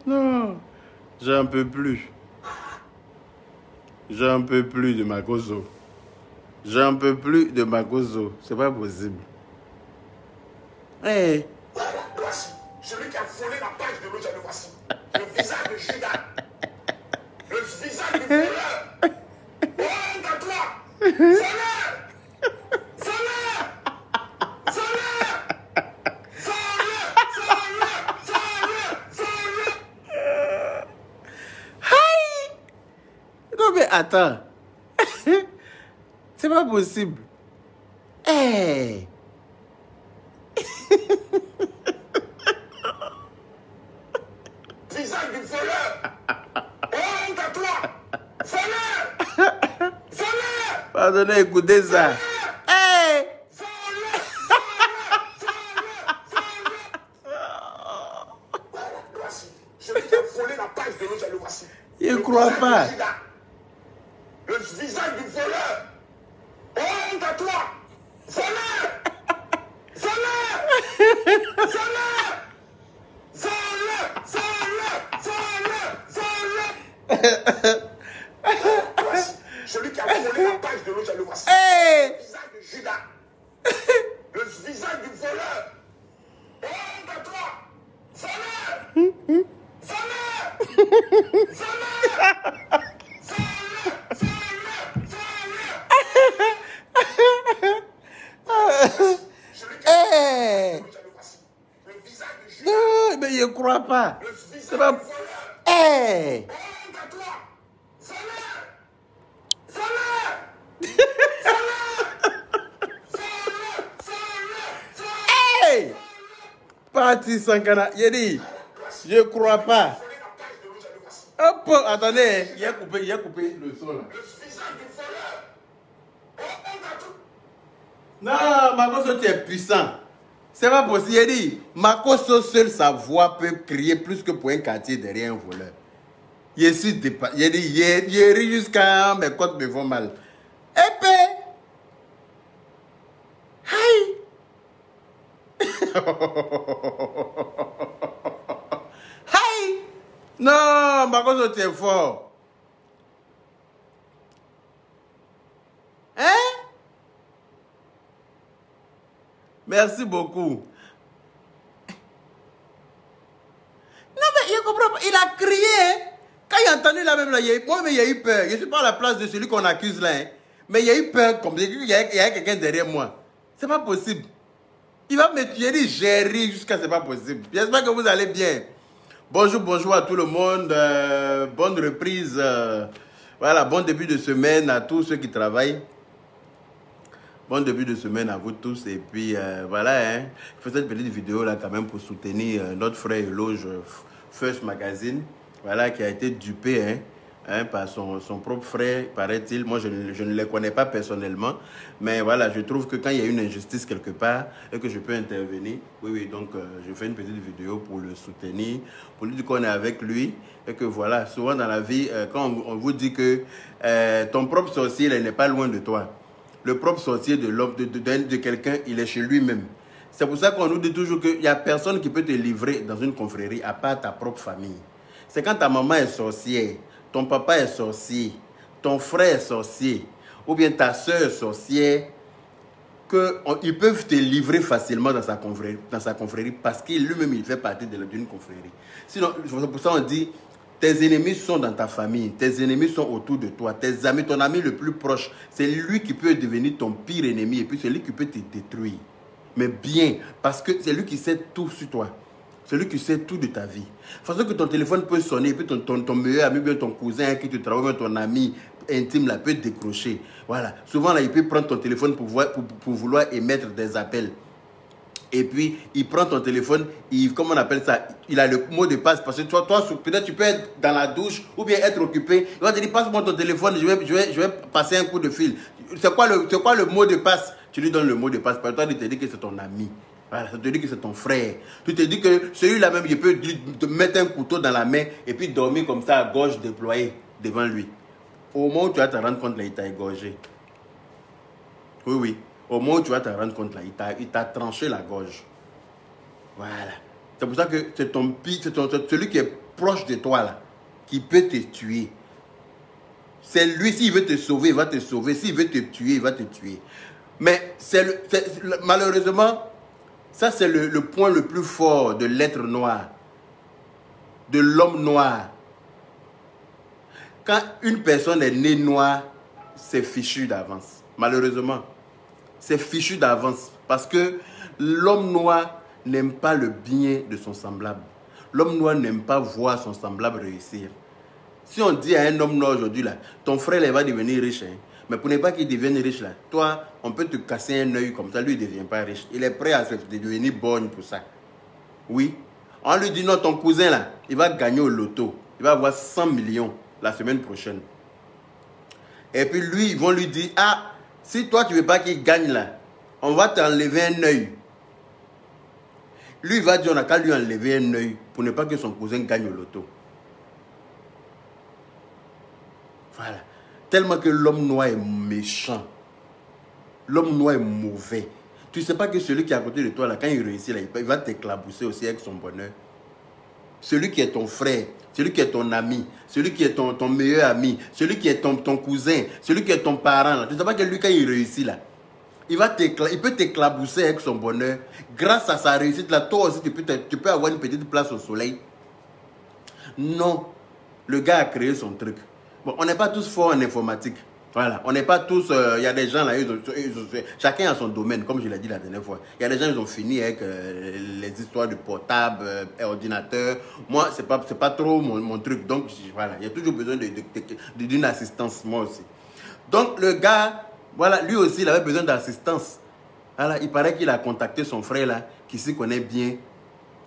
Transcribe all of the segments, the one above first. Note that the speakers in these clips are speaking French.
Non, j'en peux plus. J'en peux plus de Makoso. J'en peux plus de Makoso. C'est pas possible. Voici, celui qui a volé la page de l'autre, le voici. Le visage de Judas. Le visage du voleur. Honte à toi. Voleur. Voleur. Voleur. Non mais attends. C'est pas possible. Hey. Visage du voleur. Honte à toi. Voleur. Voleur. Pardonnez, écoutez ça. Hey. Voici, celui qui a volé la page de l'autre, le voici. Il ne croit pas. Le visage du voleur. Honte à toi. Voleur. Voleur. Voleur. Voleur. Voici, celui qui a volé la page de l'autre, le voici. Hey. Le visage de Judas. Le visage du voleur. Honte à toi. Voleur. Voleur. Hey. Non, mais il ne croit pas. C'est pas... Hey. Hey. Parti Sankara. Il dit, je ne crois pas. Hop, attendez, il a coupé le son là. Non, Makoso, tu es puissant. C'est pas possible. Il dit, Makoso seul, sa voix peut crier plus que pour un quartier derrière un voleur. Il est sur des pas. Il dit, il rit jusqu'à mes côtes me font mal. Épée. Aïe. Aïe. Non, Makoso, tu es fort. Hein? Merci beaucoup. Non, mais il comprend pas. Il a crié. Quand il a entendu la même là, moi, mais il a eu peur. Je ne suis pas à la place de celui qu'on accuse là. Hein. Mais il a eu peur. Comme il y a quelqu'un derrière moi. C'est pas possible. Il va me tuer. J'ai ri jusqu'à c'est pas possible. J'espère que vous allez bien. Bonjour, bonjour à tout le monde. Bonne reprise. Voilà, bon début de semaine à tous ceux qui travaillent. Bon début de semaine à vous tous. Et puis, voilà, hein, je fais cette petite vidéo là quand même pour soutenir notre frère et loge First Magazine. Voilà, qui a été dupé par son propre frère, paraît-il. Moi, je ne le connais pas personnellement. Mais voilà, je trouve que quand il y a une injustice quelque part et que je peux intervenir, oui, donc je fais une petite vidéo pour le soutenir, pour lui dire qu'on est avec lui. Et que voilà, souvent dans la vie, quand on vous dit que ton propre sorcier n'est pas loin de toi. Le propre sorcier de l'homme, de quelqu'un, il est chez lui-même. C'est pour ça qu'on nous dit toujours qu'il n'y a personne qui peut te livrer dans une confrérie à part ta propre famille. C'est quand ta maman est sorcière, ton papa est sorcier, ton frère est sorcier, ou bien ta soeur est sorcière, qu'ils peuvent te livrer facilement dans sa confrérie parce qu'il lui-même, il fait partie d'une confrérie. Sinon, c'est pour ça qu'on dit, tes ennemis sont dans ta famille, tes ennemis sont autour de toi, tes amis, ton ami le plus proche, c'est lui qui peut devenir ton pire ennemi et puis c'est lui qui peut te détruire. Mais bien, parce que c'est lui qui sait tout sur toi. C'est lui qui sait tout de ta vie. De façon que ton téléphone peut sonner et puis ton meilleur ami, bien ton cousin qui te travaille, bien ton ami intime là, peut décrocher. Voilà. Souvent là, il peut prendre ton téléphone pour vouloir émettre des appels. Et puis, il prend ton téléphone, comment on appelle ça? Il a le mot de passe. Parce que toi peut-être tu peux être dans la douche ou bien être occupé. Il va te dire, passe-moi ton téléphone, je vais passer un coup de fil. C'est quoi le mot de passe? Tu lui donnes le mot de passe. Par toi, il te dit que c'est ton ami. Voilà, ça te dit que c'est ton frère. Tu te dis que celui-là même, il peut te mettre un couteau dans la main et puis dormir comme ça à gauche déployée devant lui. Au moment où tu vas te rendre compte, là, il t'a égorgé. Oui, oui. Au moment où tu vas te rendre compte, là, il t'a tranché la gorge. Voilà. C'est pour ça que c'est celui qui est proche de toi là, qui peut te tuer. C'est lui, s'il veut te sauver, il va te sauver. S'il veut te tuer, il va te tuer. Mais malheureusement, ça c'est le point le plus fort de l'être noir, de l'homme noir. Quand une personne est née noire, c'est fichu d'avance. Malheureusement, c'est fichu d'avance. Parce que l'homme noir n'aime pas le bien de son semblable. L'homme noir n'aime pas voir son semblable réussir. Si on dit à un homme noir aujourd'hui, là, ton frère là, il va devenir riche, hein, mais pour ne pas qu'il devienne riche, là, toi, on peut te casser un œil comme ça, lui, il ne devient pas riche. Il est prêt à devenir borgne pour ça. Oui. On lui dit, non, ton cousin, là, il va gagner au loto. Il va avoir 100 millions la semaine prochaine. Et puis lui, ils vont lui dire, ah, si toi, tu ne veux pas qu'il gagne, là, on va t'enlever un œil. Lui, il va dire, on n'a qu'à lui enlever un œil pour ne pas que son cousin gagne au loto. Voilà. Tellement que l'homme noir est méchant. L'homme noir est mauvais. Tu ne sais pas que celui qui est à côté de toi, là, quand il réussit, là, il va t'éclabousser aussi avec son bonheur. Celui qui est ton frère, celui qui est ton ami, celui qui est ton meilleur ami, celui qui est ton cousin, celui qui est ton parent, là. Tu ne sais pas que lui, quand il réussit, là, il peut t'éclabousser avec son bonheur. Grâce à sa réussite, là, toi aussi, tu peux avoir une petite place au soleil. Non. Le gars a créé son truc. Bon, on n'est pas tous forts en informatique. Voilà. On n'est pas tous... Il y a des gens là, chacun a son domaine, comme je l'ai dit la dernière fois. Il y a des gens qui ont fini avec les histoires de portable, ordinateur. Moi, c'est pas trop mon truc. Donc, voilà. Il y a toujours besoin d'une assistance, moi aussi. Donc, le gars, voilà, lui aussi, il avait besoin d'assistance. Voilà. Il paraît qu'il a contacté son frère là, qui s'y connaît bien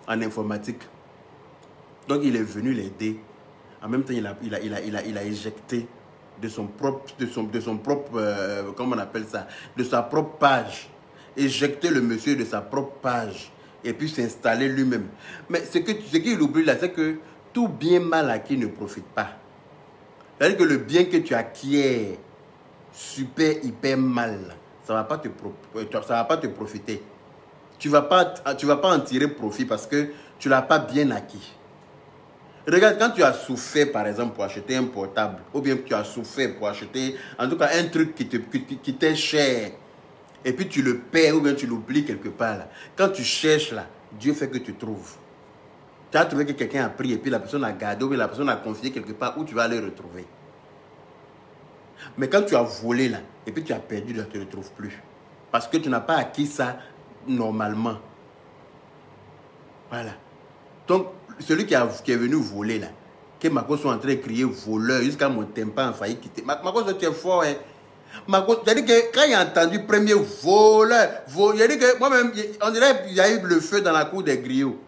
en informatique. Donc, il est venu l'aider. En même temps, il a éjecté de son propre, comment on appelle ça, de sa propre page. Éjecté le monsieur de sa propre page. Et puis s'installer lui-même. Mais ce qu'il oublie là, c'est que tout bien mal acquis ne profite pas. C'est-à-dire que le bien que tu acquiers super, hyper mal, ça ne va pas te profiter. Tu ne vas pas en tirer profit parce que tu ne l'as pas bien acquis. Regarde, quand tu as souffert, par exemple, pour acheter un portable, ou bien que tu as souffert pour acheter, en tout cas, un truc qui t'est cher, et puis tu le perds, ou bien tu l'oublies quelque part, là. Quand tu cherches, là, Dieu fait que tu trouves. Tu as trouvé que quelqu'un a pris, et puis la personne a gardé, ou bien la personne a confié quelque part, où tu vas aller retrouver. Mais quand tu as volé, là, et puis tu as perdu, tu ne te retrouves plus. Parce que tu n'as pas acquis ça normalement. Voilà. Donc, celui qui est venu voler là, que Mako soit en train de crier voleur jusqu'à mon tympan a failli quitter. Mako, tu es fort, hein. Mako, c'est-à-dire que quand il a entendu premier voleur, il a dit que moi-même, on dirait qu'il y a eu le feu dans la cour des griots.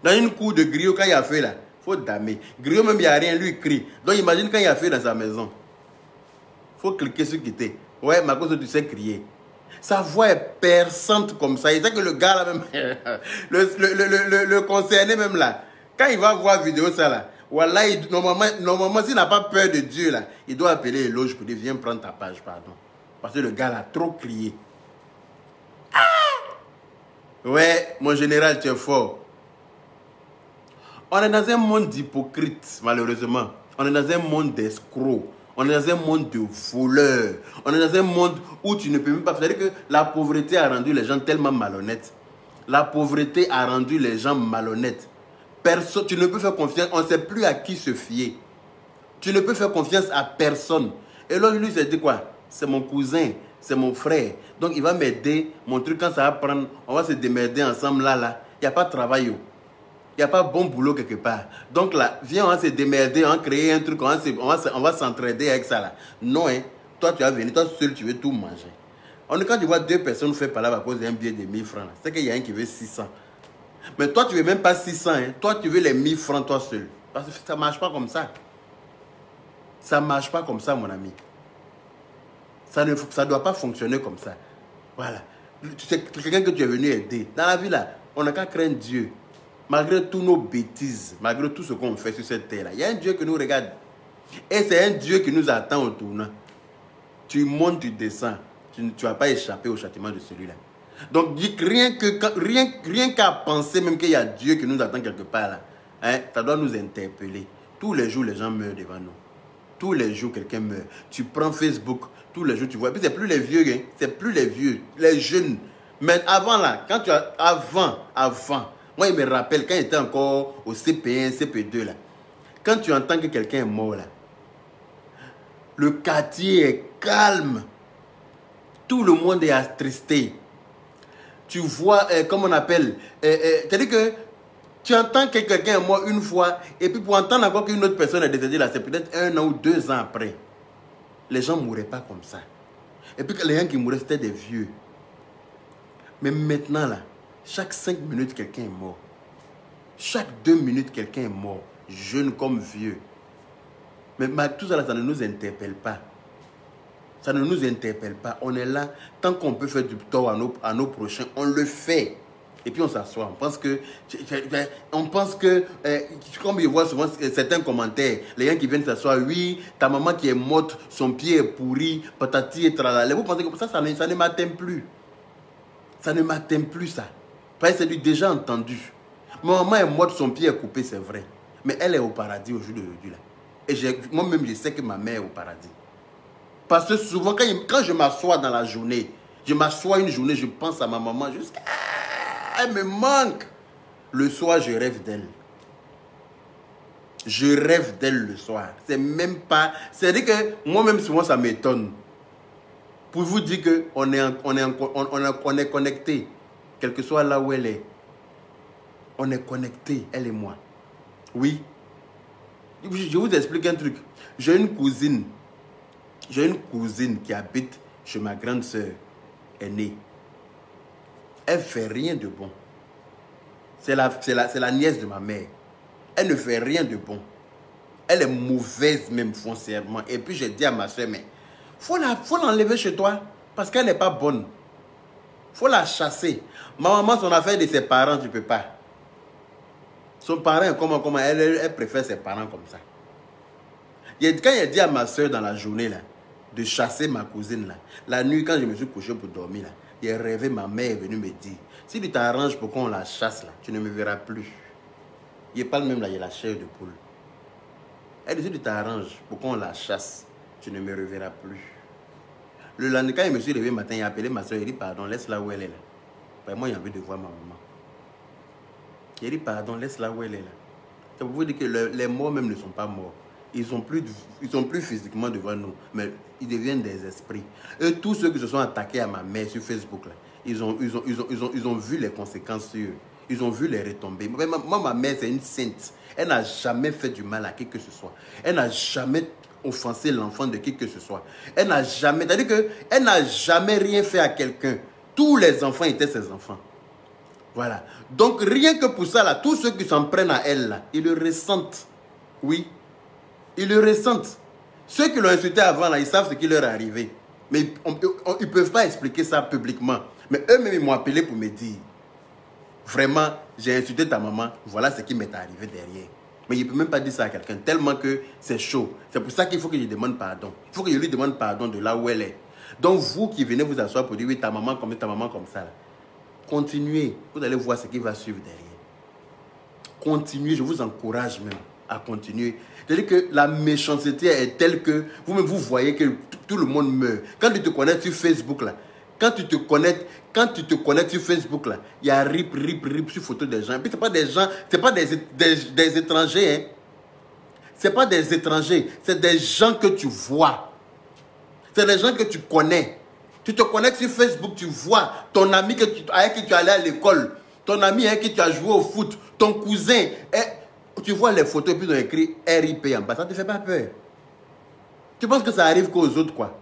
Dans une cour de griots, quand il a fait là, il faut damer. Griot même, il n'y a rien, lui il crie. Donc imagine quand il a fait dans sa maison. Il faut cliquer sur quitter. Ouais, Mako, tu sais crier. Sa voix est perçante comme ça. Il sait que le gars là même, le concerné même là, quand il va voir vidéo ça là, voilà, normalement s'il n'a pas peur de Dieu là, il doit appeler l'éloge pour dire viens prendre ta page, pardon. Parce que le gars là a trop crié. Ah! Ouais, mon général, tu es fort. On est dans un monde d'hypocrites, malheureusement. On est dans un monde d'escrocs. On est dans un monde de voleurs. On est dans un monde où tu ne peux même pas... C'est-à-dire que la pauvreté a rendu les gens tellement malhonnêtes. La pauvreté a rendu les gens malhonnêtes. Personne, tu ne peux faire confiance. On ne sait plus à qui se fier. Tu ne peux faire confiance à personne. Et l'autre, lui, c'est dit quoi? C'est mon cousin, c'est mon frère. Donc, il va m'aider. Mon truc, quand ça va prendre, on va se démerder ensemble là. Il n'y a pas de travail. Il n'y a pas bon boulot quelque part. Donc là, viens, on va se démerder, on va créer un truc, on va s'entraider avec ça là. Non, hein. Toi, tu vas venir, toi seul, tu veux tout manger. Quand tu vois deux personnes faire parler à cause d'un billet de 1000 francs, c'est qu'il y a un qui veut 600. Mais toi, tu ne veux même pas 600. Hein. Toi, tu veux les 1000 francs toi seul. Parce que ça ne marche pas comme ça. Ça ne marche pas comme ça, mon ami. Ça ne doit pas fonctionner comme ça. Voilà. C'est quelqu'un que tu es venu aider. Dans la vie là, on n'a qu'à craindre Dieu. Malgré toutes nos bêtises, malgré tout ce qu'on fait sur cette terre-là, il y a un Dieu qui nous regarde. Et c'est un Dieu qui nous attend au tournant. Tu montes, tu descends. Tu ne vas pas échapper au châtiment de celui-là. Donc, rien qu'à penser même qu'il y a Dieu qui nous attend quelque part là, hein, ça doit nous interpeller. Tous les jours, les gens meurent devant nous. Tous les jours, quelqu'un meurt. Tu prends Facebook, tous les jours, tu vois. Et puis, c'est plus les vieux, hein, c'est plus les vieux, les jeunes. Mais avant là, quand tu as... Avant, moi, il me rappelle, quand il était encore au CP1, CP2 là, quand tu entends que quelqu'un est mort là, le quartier est calme. Tout le monde est attristé. Tu vois, comment on appelle, c'est-à-dire que tu entends que quelqu'un est mort une fois, et puis pour entendre encore qu'une autre personne est décédée là, c'est peut-être 1 an ou 2 ans après. Les gens ne mouraient pas comme ça. Et puis les gens qui mouraient, c'était des vieux. Mais maintenant là, chaque 5 minutes, quelqu'un est mort. Chaque 2 minutes, quelqu'un est mort. Jeune comme vieux. Mais tout ça là, ça ne nous interpelle pas. Ça ne nous interpelle pas. On est là. Tant qu'on peut faire du tort à nos prochains, on le fait. Et puis on s'assoit. On pense que, comme je vois souvent certains commentaires, les gens qui viennent s'asseoir, oui, ta maman qui est morte, son pied est pourri, patati et tralala. Vous pensez que ça ne m'atteint plus. Ça ne m'atteint plus ça. Parce que c'est du déjà entendu. Ma maman est morte, son pied est coupé, c'est vrai. Mais elle est au paradis au jour d'aujourd'hui là. Et moi-même, je sais que ma mère est au paradis. Parce que souvent, quand je m'assois dans la journée, je m'assois une journée, je pense à ma maman jusqu'à... Elle me manque. Le soir, je rêve d'elle. Je rêve d'elle le soir. C'est même pas... C'est-à-dire que moi-même, souvent, ça m'étonne. Pour vous dire qu'on est connecté. Quel que soit là où elle est. On est connecté, elle et moi. Oui. Je vous explique un truc. J'ai une cousine qui habite chez ma grande sœur aînée. Elle ne fait rien de bon. C'est la nièce de ma mère. Elle ne fait rien de bon. Elle est mauvaise même foncièrement. Et puis j'ai dit à ma soeur, mais faut l'enlever chez toi parce qu'elle n'est pas bonne. Faut la chasser. Ma maman, son affaire de ses parents, tu ne peux pas. Son parent, comment elle préfère ses parents comme ça. Quand il a dit à ma soeur dans la journée là, de chasser ma cousine là, la nuit quand je me suis couché pour dormir là, il a rêvé, ma mère est venue me dire, si tu t'arranges pour qu'on la chasse là, tu ne me verras plus. Il parle même là, il y a la chair de poule. Elle dit, si tu t'arranges pour qu'on la chasse, tu ne me reverras plus. Le lendemain, quand je me suis réveillé le matin, il a appelé ma soeur, il dit, pardon, laisse-la où elle est là. Ben, moi, j'ai envie de voir ma maman. Il dit, pardon, laisse-la où elle est là. Ça vous dire que les morts même ne sont pas morts. Ils sont plus physiquement devant nous, mais ils deviennent des esprits. Et tous ceux qui se sont attaqués à ma mère sur Facebook, là, ils ont vu les conséquences sur eux. Ils ont vu les retombées. Moi, ma mère, c'est une sainte. Elle n'a jamais fait du mal à qui que ce soit. Elle n'a jamais offensé l'enfant de qui que ce soit. Elle n'a jamais... C'est-à-dire qu'elle n'a jamais rien fait à quelqu'un. Tous les enfants étaient ses enfants. Voilà. Donc, rien que pour ça, là, tous ceux qui s'en prennent à elle, là, ils le ressentent. Oui. Ils le ressentent. Ceux qui l'ont insulté avant, là, ils savent ce qui leur est arrivé. Mais ils ne peuvent pas expliquer ça publiquement. Mais eux-mêmes, ils m'ont appelé pour me dire, vraiment, j'ai insulté ta maman, voilà ce qui m'est arrivé derrière. Mais il ne peut même pas dire ça à quelqu'un, tellement que c'est chaud. C'est pour ça qu'il faut que je lui demande pardon. Il faut que je lui demande pardon de là où elle est. Donc, vous qui venez vous asseoir pour dire, oui, ta maman comme ça, là, continuez. Vous allez voir ce qui va suivre derrière. Continuez, je vous encourage même à continuer. C'est-à-dire que la méchanceté est telle que vous-même, vous voyez que tout le monde meurt. Quand tu te connectes sur Facebook, là, quand tu te connectes sur Facebook, là, il y a rip sur photo des gens. Et puis, ce n'est pas des gens, ce n'est pas des étrangers. Hein. Ce n'est pas des étrangers, c'est des gens que tu vois. C'est des gens que tu connais. Tu te connectes sur Facebook, tu vois ton ami avec qui tu allais à l'école, ton ami avec qui tu as joué au foot, ton cousin. Tu vois les photos et puis ils ont écrit RIP en bas. Ça ne te fait pas peur. Tu penses que ça arrive qu'aux autres, quoi?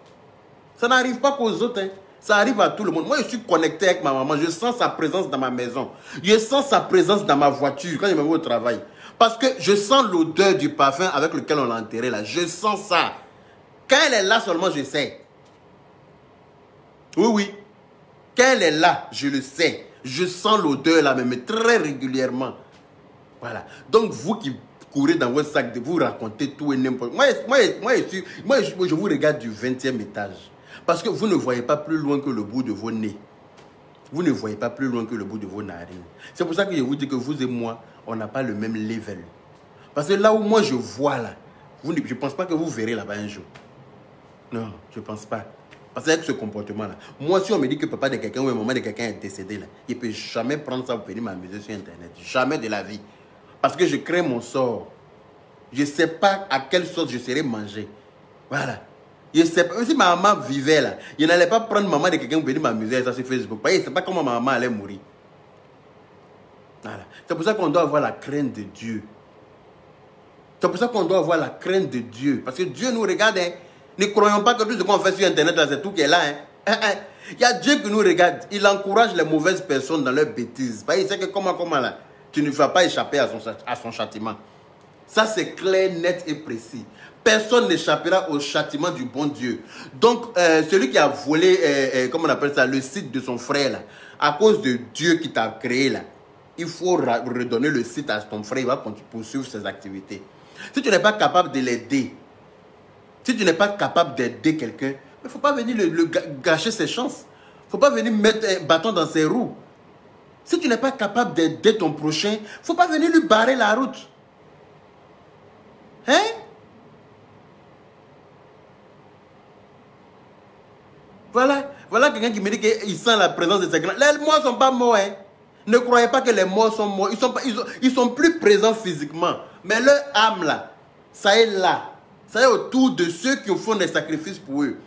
Ça n'arrive pas qu'aux autres, hein. Ça arrive à tout le monde. Moi, je suis connecté avec ma maman. Je sens sa présence dans ma maison. Je sens sa présence dans ma voiture quand je me vais au travail. Parce que je sens l'odeur du parfum avec lequel on l'a enterré là. Je sens ça. Quand elle est là seulement, je sais. Oui, oui. Quand elle est là, je le sais. Je sens l'odeur là, mais très régulièrement. Voilà. Donc, vous qui courez dans votre sac, vous racontez tout et n'importe quoi. Moi, je vous regarde du 20e étage. Parce que vous ne voyez pas plus loin que le bout de vos nez. Vous ne voyez pas plus loin que le bout de vos narines. C'est pour ça que je vous dis que vous et moi, on n'a pas le même level. Parce que là où moi je vois là, je ne pense pas que vous verrez là-bas un jour. Non, je ne pense pas. Parce qu'avec ce comportement-là, moi si on me dit que papa de quelqu'un ou maman de quelqu'un est décédé là, il ne peut jamais prendre ça pour venir m'amuser sur Internet. Jamais de la vie. Parce que je crée mon sort. Je ne sais pas à quelle sorte je serai mangé. Voilà. Je sais pas. Si ma maman vivait là, je n'allais pas prendre maman de quelqu'un pour venir m'amuser ça sur Facebook. Je ne sais pas comment ma maman allait mourir. Voilà. C'est pour ça qu'on doit avoir la crainte de Dieu. C'est pour ça qu'on doit avoir la crainte de Dieu. Parce que Dieu nous regarde. Hein. Ne croyons pas que tout ce qu'on fait sur Internet, c'est tout qui est là. Hein. Il y a Dieu qui nous regarde. Il encourage les mauvaises personnes dans leurs bêtises. Il sait que comment là, tu ne vas pas échapper à son châtiment. Ça, c'est clair, net et précis. Personne n'échappera au châtiment du bon Dieu. Donc, celui qui a volé, comment on appelle ça, le site de son frère, là, à cause de Dieu qui t'a créé, là, il faut redonner le site à ton frère. Il va poursuivre ses activités. Si tu n'es pas capable de l'aider, si tu n'es pas capable d'aider quelqu'un, il ne faut pas venir gâcher ses chances. Il ne faut pas venir mettre un bâton dans ses roues. Si tu n'es pas capable d'aider ton prochain, il ne faut pas venir lui barrer la route. Hein? Voilà quelqu'un qui me dit qu'il sent la présence de ses grands. Les morts ne sont pas morts. Hein? Ne croyez pas que les morts sont morts. Ils sont plus présents physiquement. Mais leur âme là, ça est là. Ça est autour de ceux qui font des sacrifices pour eux.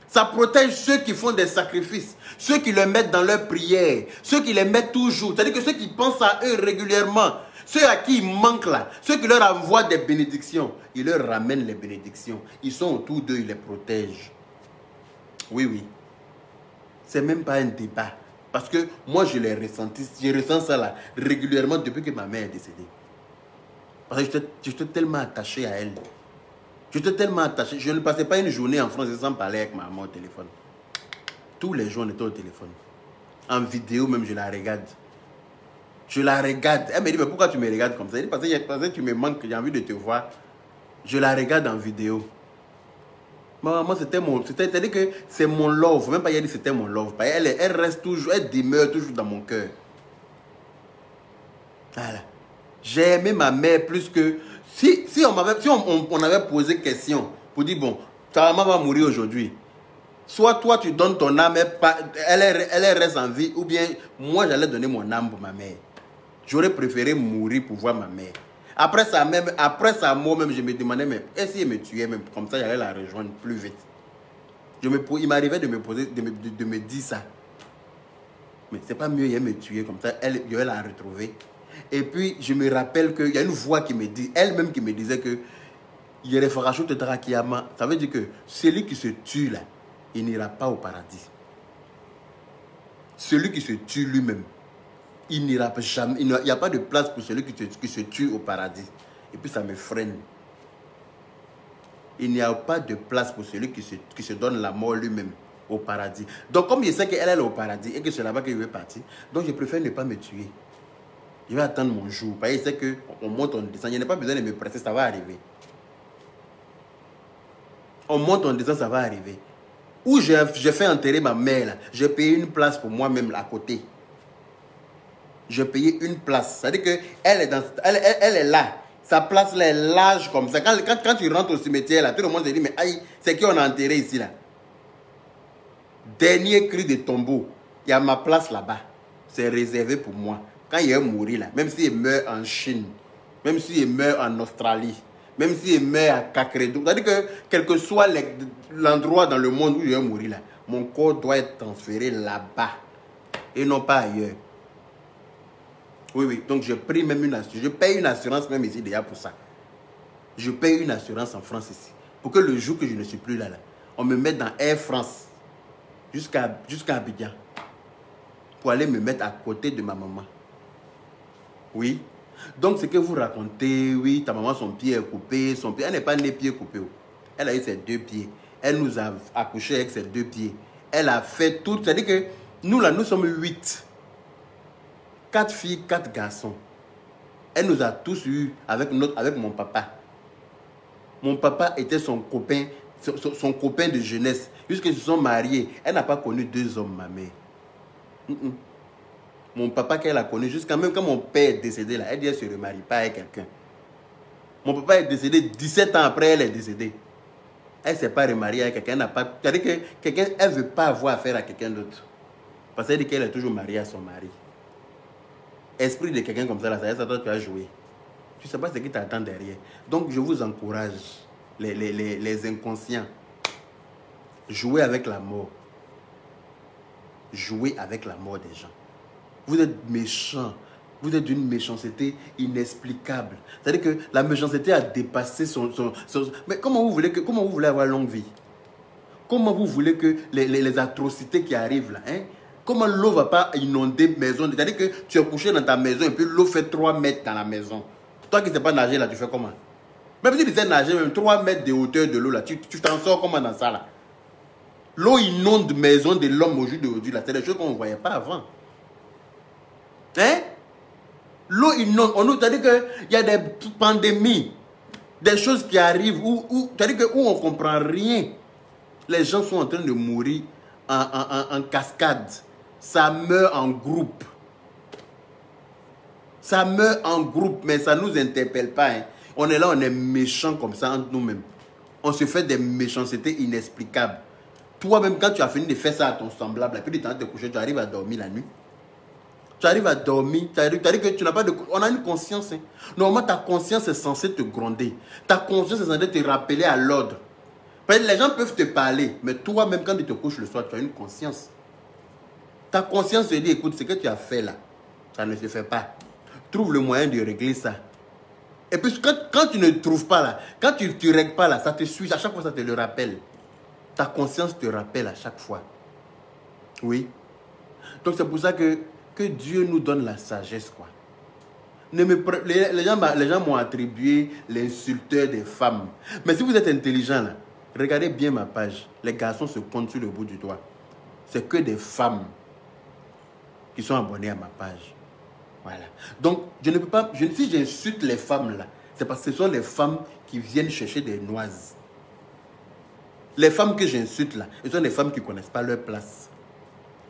Ça protège ceux qui font des sacrifices. Ceux qui le mettent dans leurs prières. Ceux qui les mettent toujours. C'est-à-dire que ceux qui pensent à eux régulièrement. Ceux à qui il manque là. Ceux qui leur envoient des bénédictions. Ils leur ramènent les bénédictions. Ils sont autour d'eux, ils les protègent. Oui, oui. C'est même pas un débat. Parce que moi, je l'ai ressenti. Je ressens ça là régulièrement depuis que ma mère est décédée. Parce que j'étais tellement attaché à elle. J'étais tellement attaché. Je ne passais pas une journée en France sans parler avec ma maman au téléphone. Tous les jours, on était au téléphone. En vidéo même, je la regarde. Je la regarde. Elle me dit, mais pourquoi tu me regardes comme ça? Elle dit, parce que tu me manques, j'ai envie de te voir. Je la regarde en vidéo. Ma maman, c'est-à-dire que c'est mon love. Même pas elle dit c'était mon love. Elle reste toujours, elle demeure toujours dans mon cœur. Voilà. J'ai aimé ma mère plus que... Si on avait posé question pour dire, bon, ta maman va mourir aujourd'hui. Soit toi, tu donnes ton âme, elle reste en vie, ou bien moi, j'allais donner mon âme pour ma mère. J'aurais préféré mourir pour voir ma mère. Après sa mort même, je me demandais, mais est-ce qu'elle me tuait même? Comme ça, j'allais la rejoindre plus vite. Il m'arrivait de me dire ça. Mais c'est pas mieux, elle me tuait comme ça, je vais la retrouver. Et puis, je me rappelle qu'il y a une voix qui me dit, elle-même qui me disait que ça veut dire que celui qui se tue là, il n'ira pas au paradis. Celui qui se tue lui-même, il n'ira jamais. Il n'y a pas de place pour celui qui se tue au paradis. Et puis ça me freine. Il n'y a pas de place pour celui qui se donne la mort lui-même au paradis. Donc comme je sais qu'elle est au paradis et que c'est là-bas qu'elle veut partir, donc je préfère ne pas me tuer. Je vais attendre mon jour. Parce que je sais qu'on monte, on descend. Je n'ai pas besoin de me presser, ça va arriver. On monte, on descend, ça va arriver. Où j'ai fait enterrer ma mère, là, j'ai payé une place pour moi-même là, à côté. J'ai payé une place. C'est-à-dire qu'elle est là. Sa place là est large comme ça. Quand tu rentres au cimetière, là, tout le monde se dit, mais aïe, c'est qui on a enterré ici là? Dernier cri de tombeau. Il y a ma place là-bas. C'est réservé pour moi. Quand il est mort là, même s'il meurt en Chine, même s'il meurt en Australie, même s'il meurt à Kakredo, c'est-à-dire que quel que soit l'endroit dans le monde où il est mort là, mon corps doit être transféré là-bas et non pas ailleurs. Oui, oui, donc je paye même une assurance. Je paye une assurance même ici déjà pour ça. Je paye une assurance en France ici. Pour que le jour que je ne suis plus là, on me mette dans Air France jusqu'à Abidjan. Pour aller me mettre à côté de ma maman. Oui. Donc ce que vous racontez, oui, ta maman, son pied est coupé. Elle n'est pas née pied coupé. Elle a eu ses 2 pieds. Elle nous a accouché avec ses 2 pieds. Elle a fait tout. C'est-à-dire que nous, là, nous sommes 8. 4 filles, 4 garçons. Elle nous a tous eu avec mon papa. Mon papa était son copain de jeunesse. Jusqu'ils se sont mariés. Elle n'a pas connu 2 hommes, ma mère. Mon papa, qu'elle a connu, jusqu'à même quand mon père est décédé, là, elle dit, elle ne se remarie pas avec quelqu'un. Mon papa est décédé, 17 ans après, elle est décédée. Elle ne s'est pas remariée avec quelqu'un, c'est-à-dire que quelqu'un, elle ne veut pas avoir affaire à quelqu'un d'autre. Parce qu'elle dit qu'elle est toujours mariée à son mari. Esprit de quelqu'un comme ça, là, ça toi, tu as joué. Tu ne sais pas ce qui t'attend derrière. Donc, je vous encourage, les inconscients, jouez avec la mort. Jouez avec la mort des gens. Vous êtes méchants. Vous êtes d'une méchanceté inexplicable. C'est-à-dire que la méchanceté a dépassé son... Mais comment vous voulez avoir longue vie? Comment vous voulez que les atrocités qui arrivent là, hein? Comment l'eau ne va pas inonder maison? C'est-à-dire que tu es couché dans ta maison et puis l'eau fait 3 mètres dans la maison. Toi qui ne sais pas nager là, tu fais comment? Même si tu sais nager, même 3 mètres de hauteur de l'eau là, tu t'en sors comment dans ça là? L'eau inonde maison de l'homme au jour d'aujourd'hui là. C'est des choses qu'on ne voyait pas avant. Hein? L'eau inonde. On nous dit qu'il y a des pandémies, des choses qui arrivent où on ne comprend rien. Les gens sont en train de mourir en cascade. Ça meurt en groupe. Ça meurt en groupe, mais ça ne nous interpelle pas. Hein. On est là, on est méchants comme ça entre nous-mêmes. On se fait des méchancetés inexplicables. Toi-même, quand tu as fini de faire ça à ton semblable, et puis tu te coucher, tu arrives à dormir la nuit. Tu arrives à dormir, c'est-à-dire que tu n'as pas de... On a une conscience. Hein. Normalement, ta conscience est censée te gronder. Ta conscience est censée te rappeler à l'ordre. Les gens peuvent te parler, mais toi-même, quand tu te couches le soir, tu as une conscience. Ta conscience te dit, écoute, ce que tu as fait là, ça ne se fait pas. Trouve le moyen de régler ça. Et puis, quand tu ne trouves pas là, quand tu ne règles pas là, ça te suit, à chaque fois, ça te le rappelle. Ta conscience te rappelle à chaque fois. Oui. Donc, c'est pour ça que Dieu nous donne la sagesse, quoi. Les gens m'ont attribué l'insulteur des femmes. Mais si vous êtes intelligent, là, regardez bien ma page. Les garçons se comptent sur le bout du doigt. C'est que des femmes qui sont abonnées à ma page. Voilà. Donc, je ne peux pas... si j'insulte les femmes, là, c'est parce que ce sont les femmes qui viennent chercher des noises. Les femmes que j'insulte, là, ce sont des femmes qui ne connaissent pas leur place.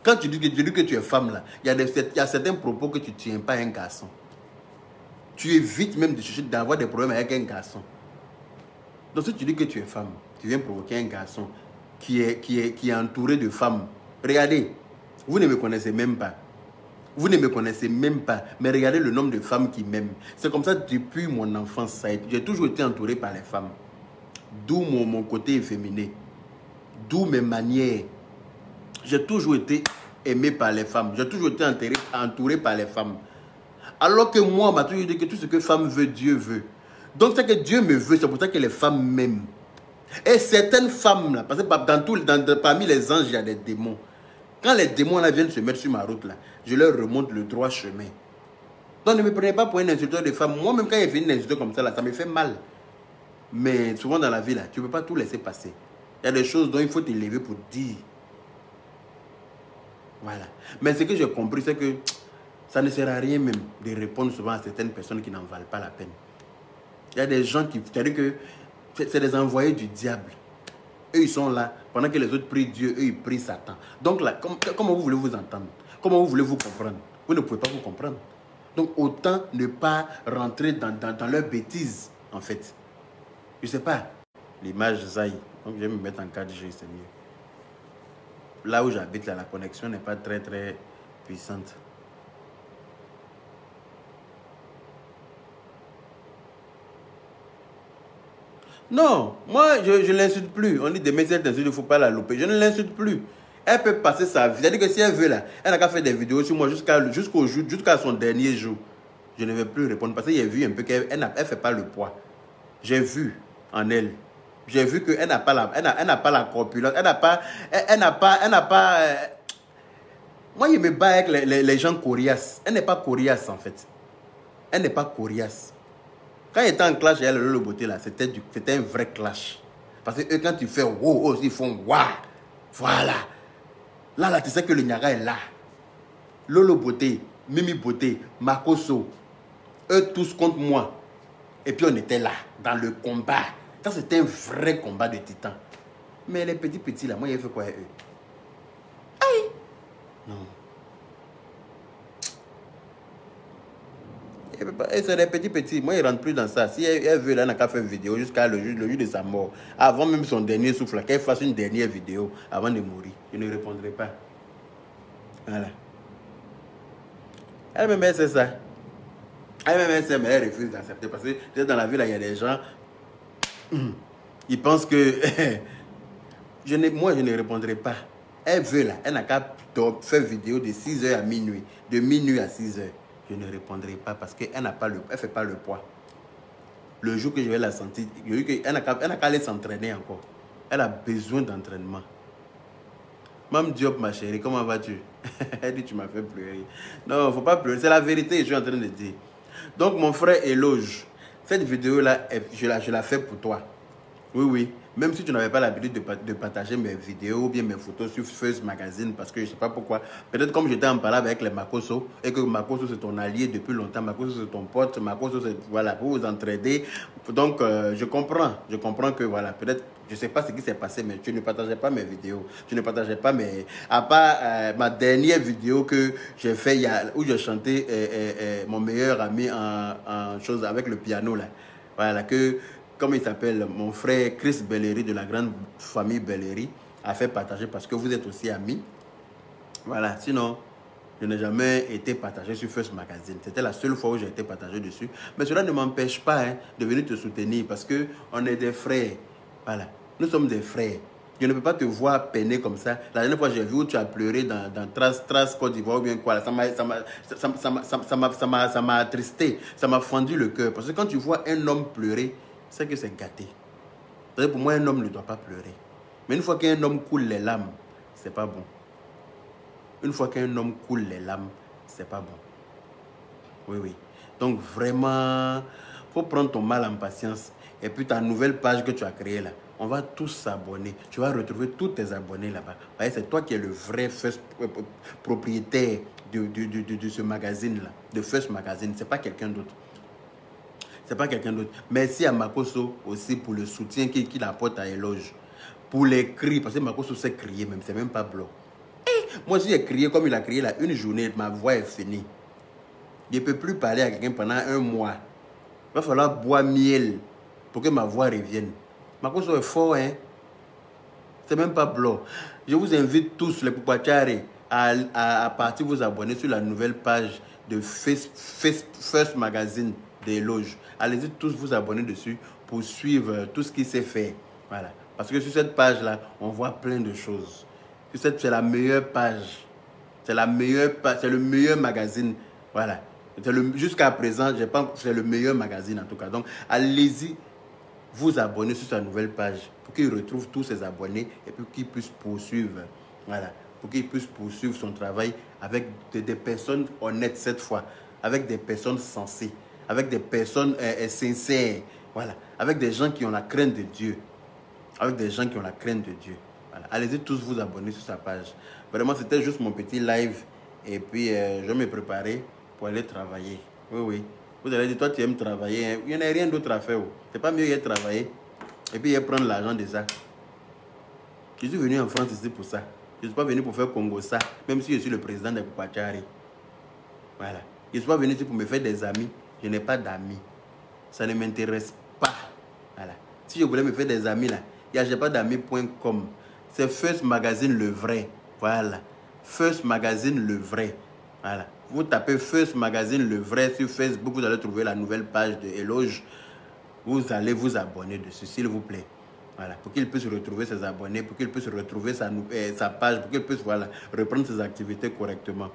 Quand tu dis que tu es femme, là, il y a certains propos que tu ne tiens pas à un garçon. Tu évites même de chercher d'avoir des problèmes avec un garçon. Donc si tu dis que tu es femme, tu viens provoquer un garçon qui est entouré de femmes. Regardez, vous ne me connaissez même pas. Vous ne me connaissez même pas. Mais regardez le nombre de femmes qui m'aiment. C'est comme ça depuis mon enfance. J'ai toujours été entouré par les femmes. D'où mon côté efféminé. D'où mes manières. J'ai toujours été aimé par les femmes. J'ai toujours été entouré par les femmes. Alors que moi, on m'a toujours dit que tout ce que femme veut, Dieu veut. Donc, c'est que Dieu me veut, c'est pour ça que les femmes m'aiment. Et certaines femmes, là, parce que parmi les anges, il y a des démons. Quand les démons là, viennent se mettre sur ma route, là, je leur remonte le droit chemin. Donc, ne me prenez pas pour un insulteur de femmes. Moi-même, quand il y a une insulteur comme ça, là, ça me fait mal. Mais souvent dans la vie, là, tu ne peux pas tout laisser passer. Il y a des choses dont il faut t'élever pour dire. Voilà. Mais ce que j'ai compris, c'est que ça ne sert à rien même de répondre souvent à certaines personnes qui n'en valent pas la peine. Il y a des gens qui... C'est-à-dire que c'est des envoyés du diable. Eux, ils sont là. Pendant que les autres prient Dieu, eux, ils prient Satan. Donc là, comment vous voulez vous entendre? Comment vous voulez vous comprendre? Vous ne pouvez pas vous comprendre. Donc autant ne pas rentrer dans leurs bêtises, en fait. Je ne sais pas. L'image zaille. Donc je vais me mettre en 4G, c'est mieux. Là où j'habite, là, la connexion n'est pas très très puissante. Non, moi je ne l'insulte plus. On dit demain si elle t'insulte, il ne faut pas la louper. Je ne l'insulte plus. Elle peut passer sa vie. C'est-à-dire que si elle veut là, elle n'a qu'à faire des vidéos sur moi jusqu'à son dernier jour. Je ne vais plus répondre parce que j'ai vu un peu qu'elle ne fait pas le poids. J'ai vu en elle. J'ai vu qu'elle n'a pas la corpulence. Elle n'a pas. Moi, je me bats avec les gens coriaces. Elle n'est pas coriace en fait. Elle n'est pas coriace. Quand il était en clash, elle le beauté là, c'était un vrai clash. Parce que eux, quand tu fais wow, ils font waouh. Voilà. Là, tu sais que le Niaga est là. Lolo Beauté, Mimi Beauté, Makoso, eux tous contre moi. Et puis on était là, dans le combat. Ça, c'était un vrai combat de titans. Mais les petits là, moi, j'ai fait quoi avec eux? Aïe! Non. Et c'est des petits. Moi, il ne rentre plus dans ça. Si elle veut, elle n'a qu'à faire une vidéo jusqu'à le jour de sa mort. Avant même son dernier souffle, qu'elle fasse une dernière vidéo avant de mourir. Je ne répondrai pas. Voilà. Elle-même, elle sait ça. Elle-même, elle sait, mais elle refuse d'accepter. Parce que dans la vie, là, il y a des gens, ils pensent que... moi, je ne répondrai pas. Elle veut, là, elle n'a qu'à faire vidéo de 6h à minuit. De minuit à 6h. Je ne répondrai pas parce qu'elle ne fait pas le poids. Le jour que je vais la sentir, elle n'a qu'à aller s'entraîner encore. Elle a besoin d'entraînement. Mme Diop, ma chérie, comment vas-tu? Elle dit, tu m'as fait pleurer. Non, il ne faut pas pleurer. C'est la vérité, je suis en train de dire. Donc, mon frère Éloge, cette vidéo-là, je la fais pour toi. Oui, oui. Même si tu n'avais pas l'habitude de partager mes vidéos ou bien mes photos sur First Magazine, parce que je ne sais pas pourquoi. Peut-être comme j'étais en parole avec les Makosso, et que Makosso c'est ton allié depuis longtemps, Makosso c'est ton pote, Makosso c'est, voilà, pour vous entraider. Donc, je comprends que, voilà, peut-être, je ne sais pas ce qui s'est passé, mais tu ne partageais pas mes vidéos. Tu ne partageais pas mes... À part ma dernière vidéo que j'ai fait, où je chantais mon meilleur ami en chose avec le piano, là. Voilà, que... Comme il s'appelle, mon frère Chris Bellery de la grande famille Bellery a fait partager parce que vous êtes aussi amis. Voilà, sinon, je n'ai jamais été partagé sur First Magazine. C'était la seule fois où j'ai été partagé dessus. Mais cela ne m'empêche pas de venir te soutenir parce qu'on est des frères. Voilà, nous sommes des frères. Je ne peux pas te voir peiner comme ça. La dernière fois, j'ai vu où tu as pleuré dans Trace Côte d'Ivoire ou bien quoi. Ça m'a attristé. Ça m'a fendu le cœur. Parce que quand tu vois un homme pleurer, c'est que c'est gâté. Pour moi, un homme ne doit pas pleurer. Mais une fois qu'un homme coule les larmes, c'est pas bon. Une fois qu'un homme coule les larmes, c'est pas bon. Oui, oui. Donc vraiment, il faut prendre ton mal en patience. Et puis ta nouvelle page que tu as créée là, on va tous s'abonner. Tu vas retrouver tous tes abonnés là-bas. C'est toi qui es le vrai propriétaire de ce magazine là, de First Magazine. C'est pas quelqu'un d'autre. C'est pas quelqu'un d'autre. Merci à Makosso aussi pour le soutien qu'il apporte à Éloge. Pour les cris, parce que Makosso sait crier même, c'est même pas blanc. Moi, si j'ai crié comme il a crié là, une journée, ma voix est finie. Je ne peux plus parler à quelqu'un pendant un mois. Il va falloir boire miel pour que ma voix revienne. Makosso est fort, hein. C'est même pas blanc. Je vous invite tous, les Poupachari, à partir vous abonner sur la nouvelle page de First Magazine d'Éloge. Allez-y tous vous abonner dessus pour suivre tout ce qui s'est fait. Voilà. Parce que sur cette page-là, on voit plein de choses. C'est la meilleure page. C'est la meilleure page. C'est le meilleur magazine. Voilà. Jusqu'à présent, je pense que c'est le meilleur magazine en tout cas. Donc, allez-y vous abonner sur sa nouvelle page pour qu'il retrouve tous ses abonnés et puis qu'il puisse poursuivre. Voilà. Pour qu'il puisse poursuivre son travail avec des personnes honnêtes cette fois. Avec des personnes sensées. Avec des personnes sincères, voilà, avec des gens qui ont la crainte de Dieu, avec des gens qui ont la crainte de Dieu. Voilà. Allez-y tous vous abonner sur sa page. Vraiment, c'était juste mon petit live et puis je vais me préparer pour aller travailler. Oui, oui. Vous allez dire, toi tu aimes travailler, hein? Il n'y a rien d'autre à faire. C'est pas mieux de travailler et puis prendre l'argent de ça. Je suis venu en France ici pour ça. Je ne suis pas venu pour faire Congo ça, même si je suis le président de Poupachari. Voilà. Je ne suis pas venu ici pour me faire des amis. Je n'ai pas d'amis. Ça ne m'intéresse pas. Voilà. Si je voulais me faire des amis là, il n'y a pas d'amis.com. C'est First Magazine le vrai. Voilà. First Magazine le vrai. Voilà. Vous tapez First Magazine le vrai sur Facebook, vous allez trouver la nouvelle page de Éloge. Vous allez vous abonner dessus, s'il vous plaît. Voilà. Pour qu'il puisse retrouver ses abonnés, pour qu'il puisse retrouver sa page, pour qu'il puisse reprendre ses activités correctement.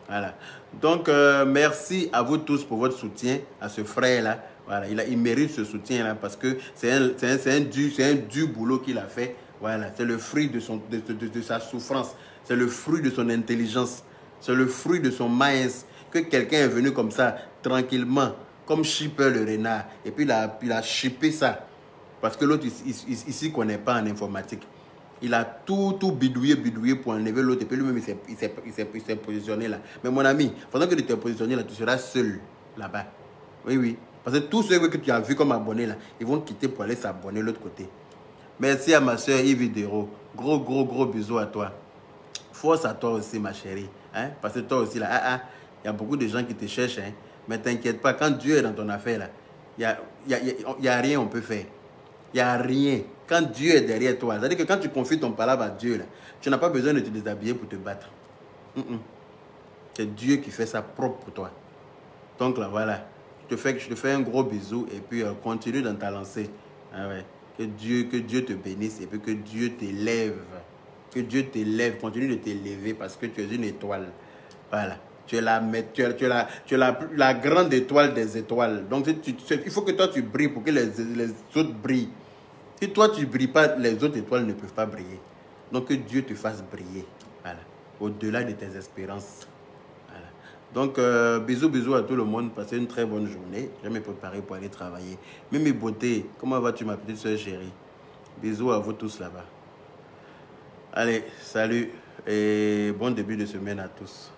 Voilà. Donc, merci à vous tous pour votre soutien à ce frère-là. Voilà. Il mérite ce soutien-là parce que c'est un dur boulot qu'il a fait. Voilà. C'est le fruit de sa souffrance. C'est le fruit de son intelligence. C'est le fruit de son maïs. Que quelqu'un est venu comme ça, tranquillement, comme Shipper le renard. Et puis, il a chippé ça. Parce que l'autre, il s'y connaît pas en informatique. Il a tout bidouillé pour enlever l'autre. Et puis lui-même, il s'est positionné là. Mais mon ami, pendant que tu t'es positionné là, tu seras seul là-bas. Oui, oui. Parce que tous ceux que tu as vus comme abonnés là, ils vont quitter pour aller s'abonner de l'autre côté. Merci à ma soeur Yves Dero. Gros bisous à toi. Force à toi aussi, ma chérie. Hein? Parce que toi aussi là, il y a beaucoup de gens qui te cherchent. Hein? Mais t'inquiète pas, quand Dieu est dans ton affaire, là, y a rien on peut faire. Il n'y a rien. Quand Dieu est derrière toi, c'est-à-dire que quand tu confies ton palabre à Dieu, là, tu n'as pas besoin de te déshabiller pour te battre. C'est Dieu qui fait ça propre pour toi. Donc là, voilà. Je te fais un gros bisou et puis continue dans ta lancée. Ah ouais. Que Dieu te bénisse et puis que Dieu t'élève. Que Dieu t'élève. Continue de t'élever parce que tu es une étoile. Voilà. Tu es la grande étoile des étoiles. Donc, il faut que toi, tu brilles pour que les autres brillent. Si toi, tu ne brilles pas, les autres étoiles ne peuvent pas briller. Donc, que Dieu te fasse briller. Voilà. Au-delà de tes espérances. Voilà. Donc, bisous à tout le monde. Passez une très bonne journée. Je vais me préparer pour aller travailler. Mais mes beautés, comment vas-tu, ma petite soeur chérie? Bisous à vous tous là-bas. Allez, salut et bon début de semaine à tous.